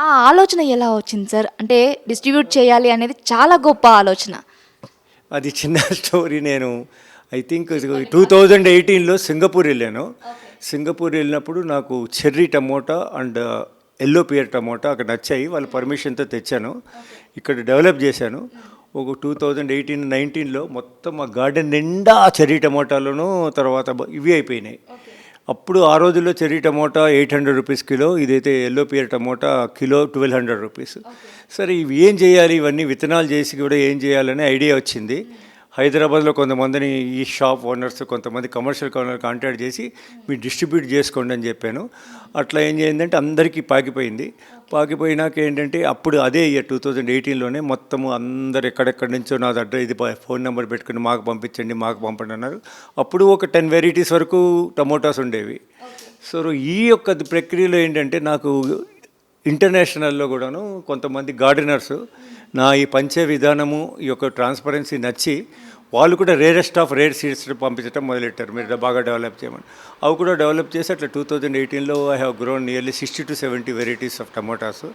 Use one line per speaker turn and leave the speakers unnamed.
ఆ ఆలోచన ఎలా వచ్చింది సార్? అంటే డిస్ట్రిబ్యూట్ చేయాలి అనేది చాలా గొప్ప ఆలోచన.
అది చిన్న స్టోరీ. నేను ఐ థింక్ 2018లో సింగపూర్ వెళ్ళాను. సింగపూర్ వెళ్ళినప్పుడు నాకు cherry tomato and yellow pear tomato అక్కడ నచ్చాయి. వాళ్ళ పర్మిషన్తో తెచ్చాను, ఇక్కడ డెవలప్ చేశాను. ఒక 2018-19లో మొత్తం మా గార్డెన్ నిండా చెర్రీ టమోటాలను తర్వాత ఇవి అయిపోయినాయి. అప్పుడు ఆ రోజుల్లో చెర్రీ టమోటా 800 రూపీస్ కిలో, ఇదైతే yellow pear tomato kilo 1200 rupees. సరే ఇవి ఏం చేయాలి, ఇవన్నీ విత్తనాలు చేసి కూడా ఏం చేయాలనే ఐడియా వచ్చింది. హైదరాబాద్లో కొంతమందిని ఈ షాప్ ఓనర్స్ కొంతమంది కమర్షియల్ ఓనర్ కాంటాక్ట్ చేసి మీరు డిస్ట్రిబ్యూట్ చేసుకోండి అని చెప్పాను. అట్లా ఏం చేయిందంటే అందరికీ పాకిపోయింది. పాకిపోయినాక ఏంటంటే అప్పుడు అదే ఇయర్ 2018లోనే మొత్తము అందరు ఎక్కడెక్కడి నుంచో నా దగ్గర ఇది ఫోన్ నెంబర్ పెట్టుకుని మాకు పంపించండి మాకు పంపండి అన్నారు. అప్పుడు ఒక 10 వెరైటీస్ వరకు టమోటాస్ ఉండేవి. సో ఈ యొక్క ప్రక్రియలో ఏంటంటే నాకు ఇంటర్నేషనల్లో కూడాను కొంతమంది గార్డెనర్స్ నా ఈ పంచే విధానము, ఈ యొక్క ట్రాన్స్పరెన్సీ నచ్చి వాళ్ళు కూడా రేరెస్ట్ ఆఫ్ రేర్ సీడ్స్ పంపించడం మొదలెట్టారు, మీరు బాగా డెవలప్ చేయమని. అవి కూడా డెవలప్ చేసి అట్లా 2018లో I have grown nearly 60 to 70 varieties of tomatoes.